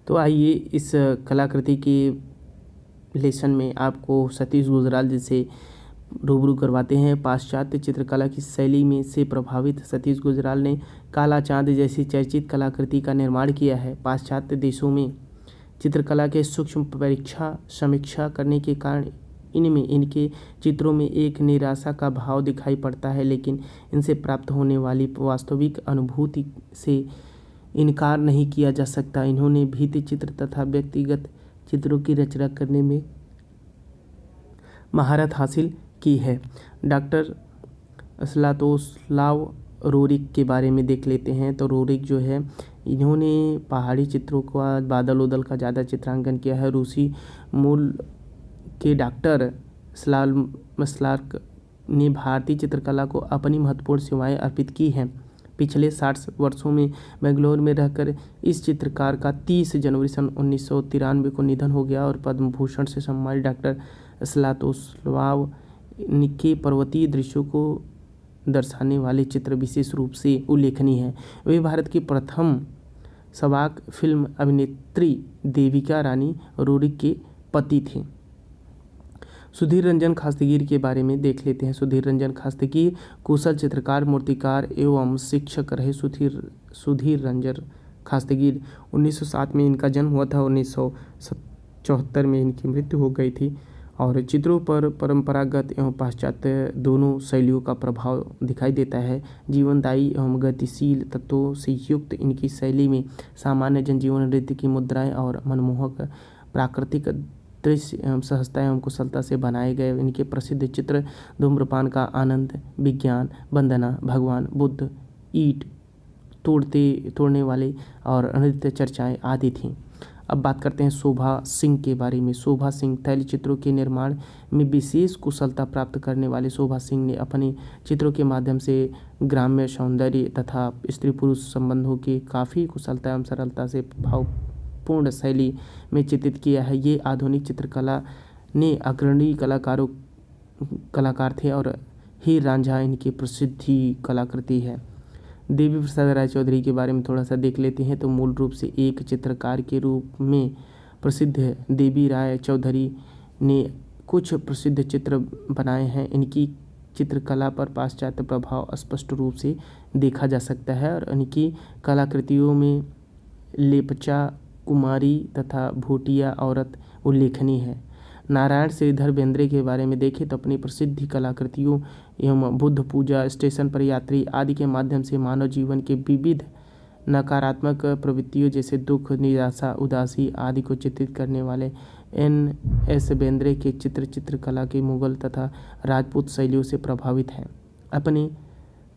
तो आइए इस कलाकृति के लेसन में आपको सतीश गुजराल जी से रूबरू करवाते हैं। पाश्चात्य चित्रकला की शैली में से प्रभावित सतीश गुजराल ने काला चाँद जैसी चर्चित कलाकृति का निर्माण किया है। पाश्चात्य देशों में चित्रकला के सूक्ष्म परीक्षा समीक्षा करने के कारण इनके चित्रों में एक निराशा का भाव दिखाई पड़ता है, लेकिन इनसे प्राप्त होने वाली वास्तविक अनुभूति से इनकार नहीं किया जा सकता। इन्होंने भित्ति चित्र तथा व्यक्तिगत चित्रों की रचना करने में महारत हासिल की है। डॉक्टर स्लातोस्लाव रोरिक के बारे में देख लेते हैं। तो रोरिक जो है, इन्होंने पहाड़ी चित्रों का, बादल उदल का ज़्यादा चित्रांकन किया है। रूसी मूल के डॉक्टर स्लार्क ने भारतीय चित्रकला को अपनी महत्वपूर्ण सेवाएं अर्पित की हैं। पिछले 60 वर्षों में बेंगलोर में रहकर इस चित्रकार का 30 जनवरी सन 1993 को निधन हो गया और पद्म भूषण से सम्मानित डॉक्टर स्लातोस्लाव के पर्वतीय दृश्यों को दर्शाने वाले चित्र विशेष रूप से उल्लेखनीय हैं। वे भारत की प्रथम सवाक फिल्म अभिनेत्री देविका रानी रोरिक के पति थे। सुधीर रंजन खास्तीगिर के बारे में देख लेते हैं। सुधीर रंजन खास्तीगिर कुशल चित्रकार, मूर्तिकार एवं शिक्षक रहे। सुधीर रंजन खास्तीगिर 1907 में इनका जन्म हुआ था। 1974 में इनकी मृत्यु हो गई थी। और चित्रों पर परंपरागत एवं पाश्चात्य दोनों शैलियों का प्रभाव दिखाई देता है। जीवनदायी एवं गतिशील तत्वों से युक्त इनकी शैली में सामान्य जनजीवन, नृत्य की मुद्राएं और मनमोहक प्राकृतिक दृश्य एवं सहजता एवं कुशलता से बनाए गए इनके प्रसिद्ध चित्र धूम्रपान का आनंद, विज्ञान, वंदना, भगवान बुद्ध, ईंट तोड़ने वाले और नृत्य चर्चाएं आदि थीं। अब बात करते हैं शोभा सिंह के बारे में। शोभा सिंह तैल चित्रों के निर्माण में विशेष कुशलता प्राप्त करने वाले शोभा सिंह ने अपने चित्रों के माध्यम से ग्राम्य सौंदर्य तथा स्त्री पुरुष संबंधों की काफ़ी कुशलता एवं सरलता से भावपूर्ण शैली में चित्रित किया है। ये आधुनिक चित्रकला ने अग्रणी कलाकार थे और हीर रांझा इनकी प्रसिद्धि कलाकृति है। देवी प्रसाद राय चौधरी के बारे में थोड़ा सा देख लेते हैं। तो मूल रूप से एक चित्रकार के रूप में प्रसिद्ध है। देवी राय चौधरी ने कुछ प्रसिद्ध चित्र बनाए हैं। इनकी चित्रकला पर पाश्चात्य प्रभाव स्पष्ट रूप से देखा जा सकता है और इनकी कलाकृतियों में लेपचा, कुमारी तथा भूटिया औरत उल्लेखनीय है। नारायण श्रीधर बेंद्रे के बारे में देखें तो अपनी प्रसिद्ध कलाकृतियों एवं बुद्ध पूजा, स्टेशन पर यात्री आदि के माध्यम से मानव जीवन के विविध नकारात्मक प्रवृत्तियों जैसे दुख, निराशा, उदासी आदि को चित्रित करने वाले NS बेंद्रे के चित्रकला के मुगल तथा राजपूत शैलियों से प्रभावित हैं। अपने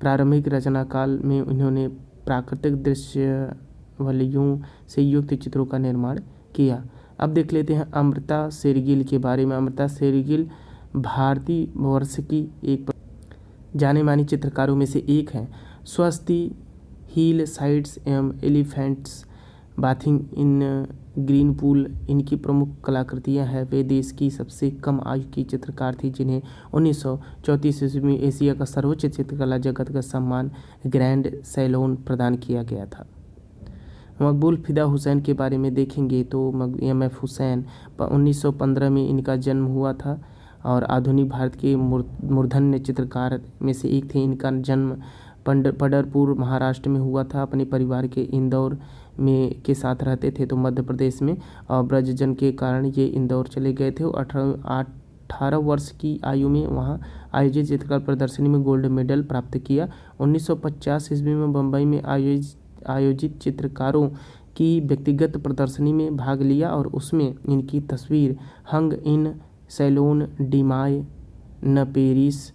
प्रारंभिक रचना काल में उन्होंने प्राकृतिक दृश्यावलियों से युक्त चित्रों का निर्माण किया। अब देख लेते हैं अमृता शेरगिल के बारे में। अमृता शेरगिल भारतीय वर्ष की एक जाने मानी चित्रकारों में से एक हैं। स्वस्ति, हिल साइड्स एवं एलिफेंट्स बाथिंग इन ग्रीन पूल इनकी प्रमुख कलाकृतियां हैं। वे देश की सबसे कम आयु की चित्रकार थी जिन्हें 1934 ईस्वी में एशिया का सर्वोच्च चित्रकला जगत का सम्मान ग्रैंड सैलोन प्रदान किया गया था। मकबूल फिदा हुसैन के बारे में देखेंगे तो MF हुसैन 1915 में इनका जन्म हुआ था और आधुनिक भारत के मूर्धन्य चित्रकार में से एक थे। इनका जन्म पंढरपुर महाराष्ट्र में हुआ था। अपने परिवार के इंदौर में के साथ रहते थे तो मध्य प्रदेश में, और ब्रजजन के कारण ये इंदौर चले गए थे। 18 वर्ष की आयु में वहाँ आयोजित चित्रकला प्रदर्शनी में गोल्ड मेडल प्राप्त किया। 1950 ईस्वी में बम्बई में आयोजित चित्रकारों की व्यक्तिगत प्रदर्शनी में भाग लिया और उसमें इनकी तस्वीर हंग इन सैलोन डिमाय न पेरिस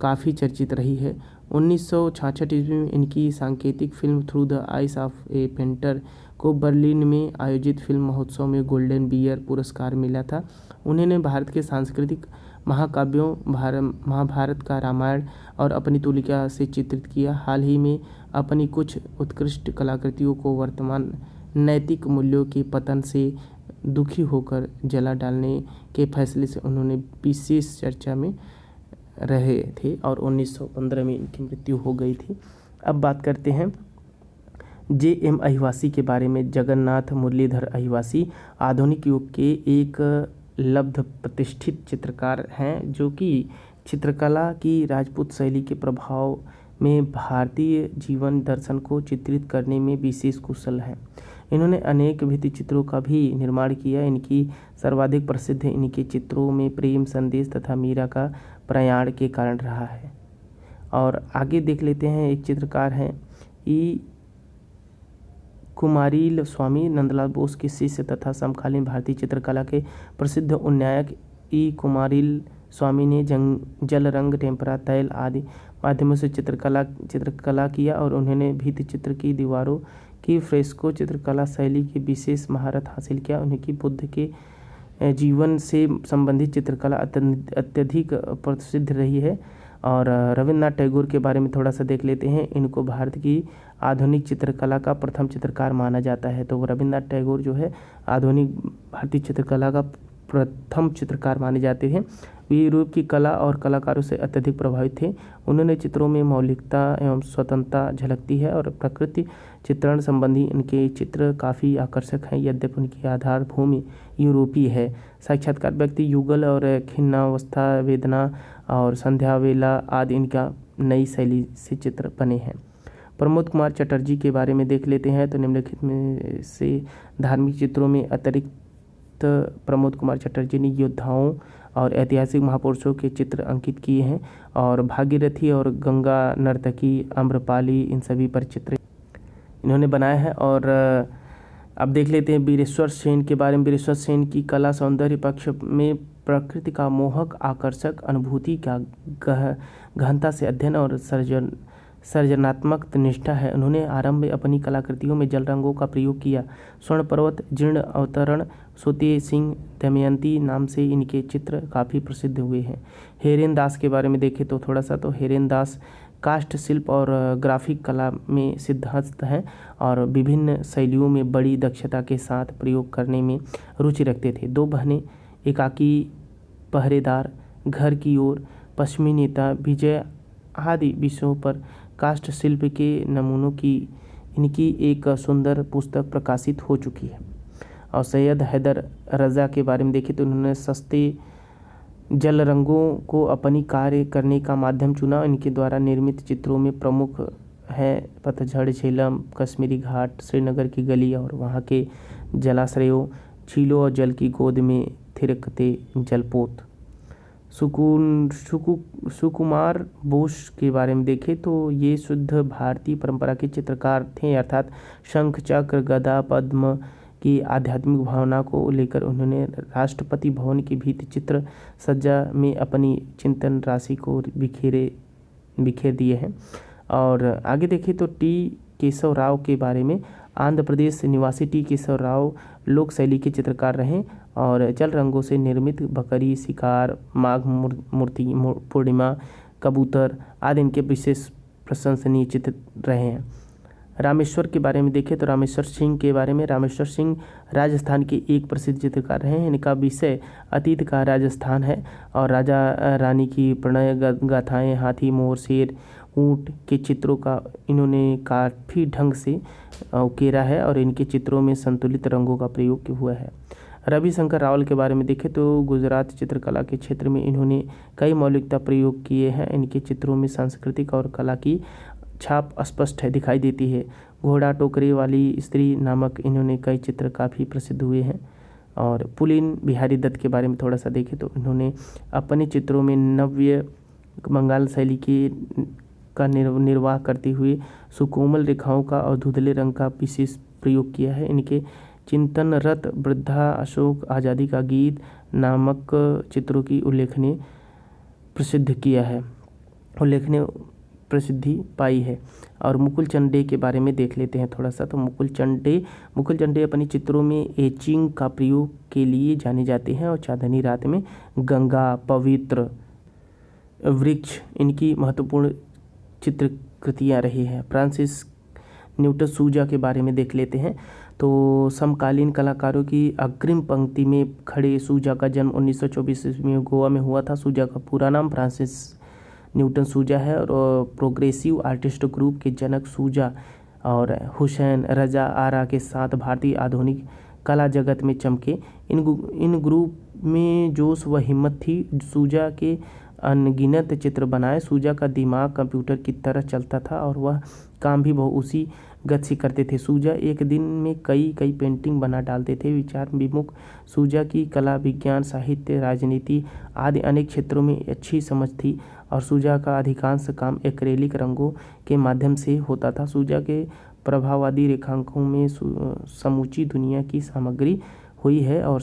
काफ़ी चर्चित रही है। 1966 ईस्वी में इनकी सांकेतिक film through the eyes of A painter को बर्लिन में आयोजित फिल्म महोत्सव में गोल्डन बियर पुरस्कार मिला था। उन्होंने भारत के सांस्कृतिक महाकाव्यों महाभारत का रामायण और अपनी तुलिका से चित्रित किया। हाल ही में अपनी कुछ उत्कृष्ट कलाकृतियों को वर्तमान नैतिक मूल्यों के पतन से दुखी होकर जला डालने के फैसले से उन्होंने विशेष चर्चा में रहे थे और 1915 में इनकी मृत्यु हो गई थी। अब बात करते हैं J.M. अहिवासी के बारे में। जगन्नाथ मुरलीधर अहिवासी आधुनिक युग के एक लब्ध प्रतिष्ठित चित्रकार हैं जो कि चित्रकला की राजपूत शैली के प्रभाव में भारतीय जीवन दर्शन को चित्रित करने में विशेष कुशल हैं। इन्होंने अनेक भित्ति चित्रों का भी निर्माण किया। इनकी सर्वाधिक प्रसिद्ध इनके चित्रों में प्रेम संदेश तथा मीरा का प्रयाण के कारण रहा है। और आगे देख लेते हैं, एक चित्रकार हैं ई कुमारील स्वामी, नंदलाल बोस के शिष्य तथा समकालीन भारतीय चित्रकला के प्रसिद्ध उन्नायक ई कुमारील स्वामी ने जल रंग, टेम्परा, तैल आदि माध्यमों से चित्रकला किया और उन्होंने भित्ति चित्र की दीवारों की फ्रेस्को चित्रकला शैली की विशेष महारत हासिल किया। उनकी बुद्ध के जीवन से संबंधित चित्रकला अत्यधिक प्रसिद्ध रही है। और रविन्द्रनाथ टैगोर के बारे में थोड़ा सा देख लेते हैं। इनको भारत की आधुनिक चित्रकला का प्रथम चित्रकार माना जाता है। तो रविन्द्रनाथ टैगोर जो है आधुनिक भारतीय चित्रकला का प्रथम चित्रकार माने जाते हैं। वे यूरोप की कला और कलाकारों से अत्यधिक प्रभावित थे। उन्होंने चित्रों में मौलिकता एवं स्वतंत्रता झलकती है और प्रकृति चित्रण संबंधी इनके चित्र काफ़ी आकर्षक हैं, यद्यपि उनकी आधार भूमि यूरोपीय है। साक्षात्कार व्यक्ति युगल और खिन्नावस्था, वेदना और संध्या वेला आदि इनका नई शैली से चित्र बने हैं। प्रमोद कुमार चटर्जी के बारे में देख लेते हैं। तो निम्नलिखित में से धार्मिक चित्रों में अतिरिक्त प्रमोद कुमार चटर्जी ने योद्धाओं और ऐतिहासिक महापुरुषों के चित्र अंकित किए हैं और भागीरथी और गंगा नर्तकी, आम्रपाली, इन सभी पर चित्र इन्होंने बनाए हैं। और अब देख लेते हैं वीरेश्वर सेन के बारे में। वीरेश्वर सेन की कला सौंदर्य पक्ष में प्रकृति का मोहक आकर्षक अनुभूति का गहनता से अध्ययन और सृजनात्मक निष्ठा है। उन्होंने आरंभ में अपनी कलाकृतियों में जल रंगों का प्रयोग किया। स्वर्ण पर्वत, जीर्ण अवतरण, सोते सिंह, दमयंती नाम से इनके चित्र काफ़ी प्रसिद्ध हुए हैं। हेरेन दास के बारे में देखें तो थोड़ा सा, तो हेरेन दास काष्ठ शिल्प और ग्राफिक कला में सिद्धहस्त हैं और विभिन्न शैलियों में बड़ी दक्षता के साथ प्रयोग करने में रुचि रखते थे। दो बहनें, एकाकी, पहरेदार, घर की ओर, पश्चिमी नेता, विजय आदि विषयों पर काष्ठ शिल्प के नमूनों की इनकी एक सुंदर पुस्तक प्रकाशित हो चुकी है। और सैयद हैदर रज़ा के बारे में देखें तो उन्होंने सस्ते जल रंगों को अपनी कार्य करने का माध्यम चुना। इनके द्वारा निर्मित चित्रों में प्रमुख है पतझड़, झेलम, कश्मीरी घाट, श्रीनगर की गली और वहाँ के जलाश्रयों, झीलों और जल की गोद में थिरकते जलपोत। सुकुमार बोस के बारे में देखें तो ये शुद्ध भारतीय परंपरा के चित्रकार थे, अर्थात शंख, चक्र, गदा, पद्म की आध्यात्मिक भावना को लेकर उन्होंने राष्ट्रपति भवन की भित्ति चित्र सज्जा में अपनी चिंतन राशि को बिखेर दिए हैं। और आगे देखें तो टी केशव राव के बारे में। आंध्र प्रदेश निवासी टी केशव राव लोक शैली के चित्रकार रहे और जल रंगों से निर्मित बकरी, शिकार, माघ मूर्ति, पूर्णिमा, कबूतर आदि इनके विशेष प्रशंसनीय चित्र रहे हैं। रामेश्वर के बारे में देखें तो रामेश्वर सिंह के बारे में। रामेश्वर सिंह राजस्थान के एक प्रसिद्ध चित्रकार रहे हैं। इनका विषय अतीत का राजस्थान है और राजा रानी की प्रणय गाथाएं, हाथी, मोर, शेर, ऊँट के चित्रों का इन्होंने काफ़ी ढंग से उकेरा है और इनके चित्रों में संतुलित रंगों का प्रयोग हुआ है। रविशंकर रावल के बारे में देखें तो गुजरात चित्रकला के क्षेत्र में इन्होंने कई मौलिकता प्रयोग किए हैं। इनके चित्रों में सांस्कृतिक और कला की छाप स्पष्ट है दिखाई देती है। घोड़ा, टोकरे वाली स्त्री नामक इन्होंने कई चित्र काफ़ी प्रसिद्ध हुए हैं। और पुलिन बिहारी दत्त के बारे में थोड़ा सा देखें तो इन्होंने अपने चित्रों में नव्य बंगाल शैली का निर्वाह करते हुए सुकोमल रेखाओं का और धुंधले रंग का विशेष प्रयोग किया है। इनके चिंतनरत वृद्धा, अशोक, आज़ादी का गीत नामक चित्रों की उल्लेखनीय प्रसिद्धि पाई है। और मुकुल चंडे के बारे में देख लेते हैं थोड़ा सा। तो मुकुल चंडे अपने चित्रों में एचिंग का प्रयोग के लिए जाने जाते हैं और चांदनी रात में गंगा, पवित्र वृक्ष इनकी महत्वपूर्ण चित्रकृतियाँ रही हैं। फ्रांसिस न्यूटन सूजा के बारे में देख लेते हैं। तो समकालीन कलाकारों की अग्रिम पंक्ति में खड़े सूजा का जन्म 1924 ईस्वी में गोवा में हुआ था। सूजा का पूरा नाम फ्रांसिस न्यूटन सूजा है और प्रोग्रेसिव आर्टिस्ट ग्रुप के जनक सूजा और हुसैन रजा आरा के साथ भारतीय आधुनिक कला जगत में चमके। इन ग्रुप में जोश व हिम्मत थी। सूजा के अनगिनत चित्र बनाए। सूजा का दिमाग कंप्यूटर की तरह चलता था और वह काम भी बहुत उसी गति से करते थे। सूजा एक दिन में कई पेंटिंग बना डालते थे। विचार विमुख सूजा की कला, विज्ञान, साहित्य, राजनीति आदि अनेक क्षेत्रों में अच्छी समझ थी और सूजा का अधिकांश काम एक्रेलिक रंगों के माध्यम से होता था। सूजा के प्रभाववादी रेखांकनों में समूची दुनिया की सामग्री हुई है और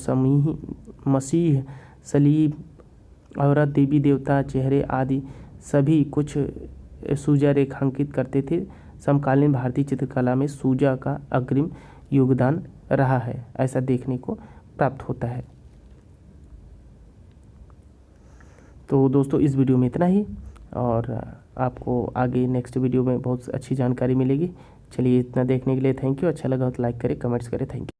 मसीह, सलीब, औरत, देवी देवता, चेहरे आदि सभी कुछ सूजा रेखांकित करते थे। समकालीन भारतीय चित्रकला में सूजा का अग्रिम योगदान रहा है, ऐसा देखने को प्राप्त होता है। तो दोस्तों इस वीडियो में इतना ही और आपको आगे नेक्स्ट वीडियो में बहुत अच्छी जानकारी मिलेगी। चलिए इतना देखने के लिए थैंक यू। अच्छा लगा तो लाइक करें, कमेंट्स करें। Thank you.